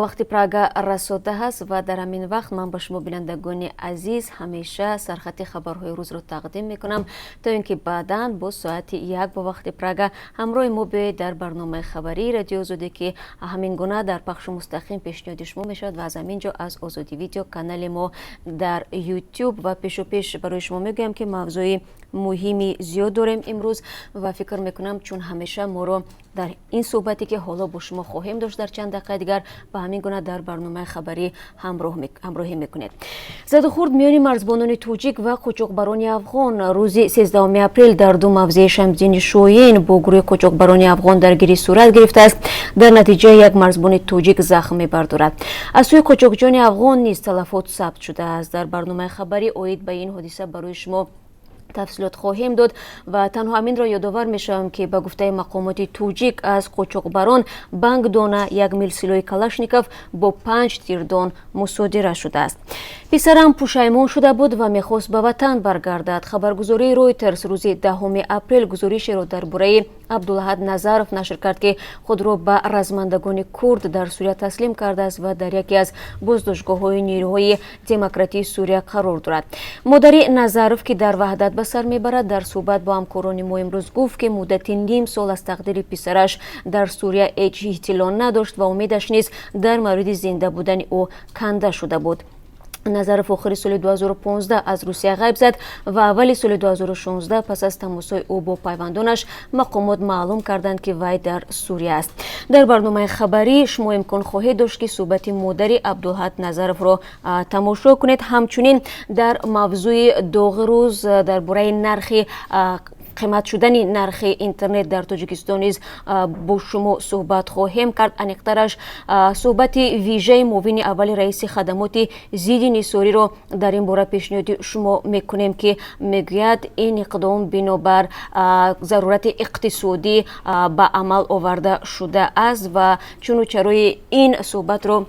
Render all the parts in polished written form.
وقتی پراگا رسوده هست و در همین وقت من به شما بینندگان عزیز همیشه سرخط خبرهای روز رو تقدیم میکنم تا اینکه بعداً با ساعت 1 با وقت پراگا همراه ما به در برنامه خبری رادیو آزادی که همین گونه در پخش مستقیم پیشنهاد شما میشد و از همینجا از آزادی ویدیو کانال ما در یوتیوب و پیش برای شما میگم که موضوع مهمی زیاد داریم امروز و فکر میکنم چون همیشه ما رو در این صحبتی که حالا با شما خواهیم داشت در چند دقیقه دیگر با همین گونه در برنامه خبری همراهی میکنید. زد و خورد میان مرزبانان توجیک و قاچاقبران افغان روز 13 اپریل در دو موضع شمزین شوین با گروه قاچاقبران افغان درگیری صورت گرفته است. در نتیجه یک مرزبان توجیک زخم بردارد. از سوی قاچاقجویان افغان نیز تلفات ثبت شده است. در برنامه خبری اوید به این حادثه برای شما تفصیلات خواهیم داد و تنها همین را یادآور میشم که به گفته مقامات توجیک از قاچاقبران بانگ دانه 1 میل سلاح کلاشنیکوف با 5 تیردان مصادره شده است. پسرم پشیمان شده بود و میخواست به وطن برگردد. خبرگزاری رویترز روز 10 اپریل گزارشی را درباره عبدالاحد نظرов نشر کرد که خود را به رزمندگان کرد در سوریه تسلیم کرده است و در یکی از بازداشتگاه‌های نیروهای دموکراتی سوریه قرار دارد. مادر نظرов که در وحدت به سر میبرد در صحبت با همکاران ما امروز گفت که مدت نیم سال از تقدیر پسرش در سوریه هیچ اطلاع نداشت و امیدش نیز در مورد زنده بودن او کنده شده بود. نظرов آخر سال 2015 از روسیه غیب زد و اول سال 2016 پس از تماس‌های او با پیوندانش مقامات معلوم کردند که وی در سوریه است. در برنامه خبری شما امکان خواهید داشت که صحبت مادر عبدالاحد نظرов را تماشا کنید. همچنین در موضوع داغ روز درباره نرخ قیمت شدن نرخ اینترنت در تاجیکستان نیز با شما صحبت خواهیم کرد. انیقترش صحبت ویژه معاون اول رئیس خدمات ضد نثاری را در این باره پیشنهاد شما میکنیم که میگوید این اقدام بنابر ضرورت اقتصادی به عمل آورده شده است و چون و چرای این صحبت را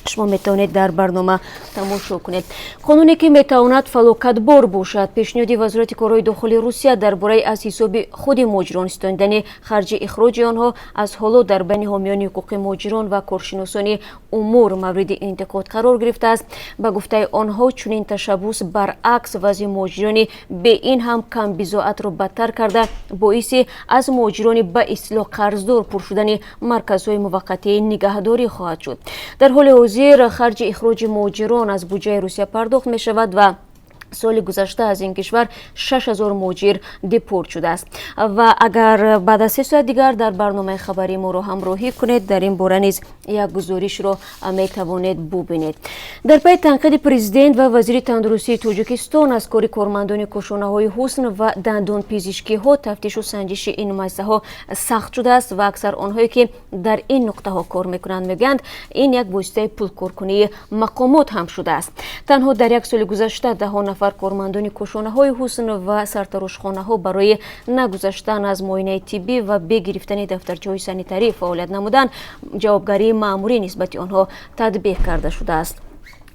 شما میتوانید در برنامه تماشا کنید. قانونی که میتواند فلاکتبار باشد. پیشنهاد وزارت کارهای داخلی روسیه درباره از حساب خود مهاجران ستاندن خرج اخراج آنها از حالا در بین حامیان حقوق مهاجران و کارشناسان امور مورد انتقاد قرار گرفته است. به گفته آنها چنین تشبث برعکس وضع مهاجران به این هم کم بضاعت را بدتر کرده باعث از مهاجران به اصطلاح قرضدار پر شدن مرکزهای موقتی نگهداری خواهد شد. در حال زیر خرج اخراج مهاجران از بودجه روسیه پرداخت می شود و سال گذشته از این کشور 6000 مهاجر دیپورت شده است و اگر بعد از 3 ساعت دیگر در برنامه خبری ما رو همراهی کنید در این باره نیز یک گزارش رو می توانید ببینید. در پی تنقید پرزیدنت و وزیر تندرستی تاجیکستان از کار کارمندان کاشانه‌های حسن و دندان پزشکی ها تفتیش و سنجش این مؤسسه ها سخت شده است و اکثر آنهایی که در این نقطه ها کار میکنند میگویند این یک واسطه پولکارکنی مقامات هم شده است. تنها در یک سال گذشته 10 نفر کارمندان کاشانه‌های حسن و سرتراشخانه‌ها برای نگذشتن از معاینه طبی و به گرفتن دفترچه‌های سانیتاری فعالیت نمودند. جوابگری مأموری نسبت آنها تطبیق کرده شده است.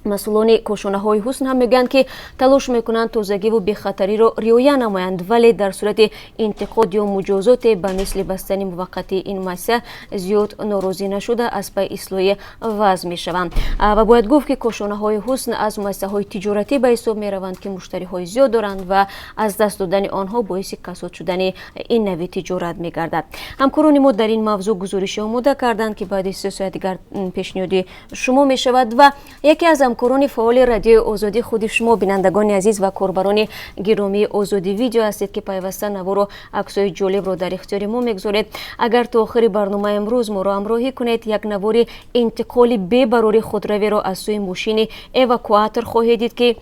مسئولان کاشانه‌های حسن هم میگن که تلاش میکنند تازگی و بی‌خطری را رعایت نمایند ولی در صورت انتقاد یا مجازات به مثل بستن موقتی این مؤسسه زیاد ناراضی نشده از پی اصلاح وضع میشوند و باید گفت که کاشانه‌های حسن از مؤسسه‌های تجارتی به حساب میروند که مشتری‌های زیاد دارند و از دست دادن آنها باعث کساد شدن این نوع تجارت میگردد. همکاران ما در این موضوع گزارش آماده کردند که بعد از 3 ساعت دیگر پیشنهاد شما میشود و یکی از همکاران فعال رادیو آزادی خود شما بینندگان عزیز و کاربران گرامی آزادی ویدیو هستید که پیوسته نوار و عکس‌های جالب را در اختیار ما میگذارید. اگر تا آخر برنامه امروز ما را همراهی کنید یک نوار انتقالی به برای خودروی را از سوی ماشین اواکواتور خواهید دید که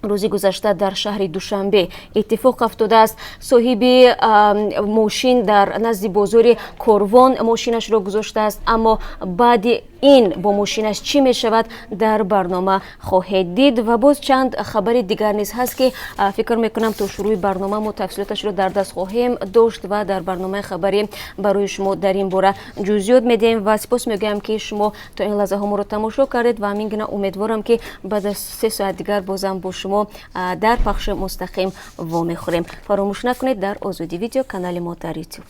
روزی گذشته در شهر دوشنبه اتفاق افتاده است. صاحب ماشین در نزد بازار کاروان ماشینش را گذاشته است اما بعد این با ماشینش چی می شود در برنامه خواهید دید و باز چند خبر دیگر نیز هست که فکر میکنم تا شروع برنامه ما تفصیلاتش رو در دست خواهیم داشت و در برنامه خبری برای شما در این باره جزئیات میدیم و سپاس میگم که شما تا این لحظه هم رو تماشا کردید و همین گونه امیدوارم که بعد از 3 ساعت دیگر بازم با شما در پخش مستقیم وامی خوریم. فراموش نکنید در آزادی ویدیو کانال ما در یوتیوب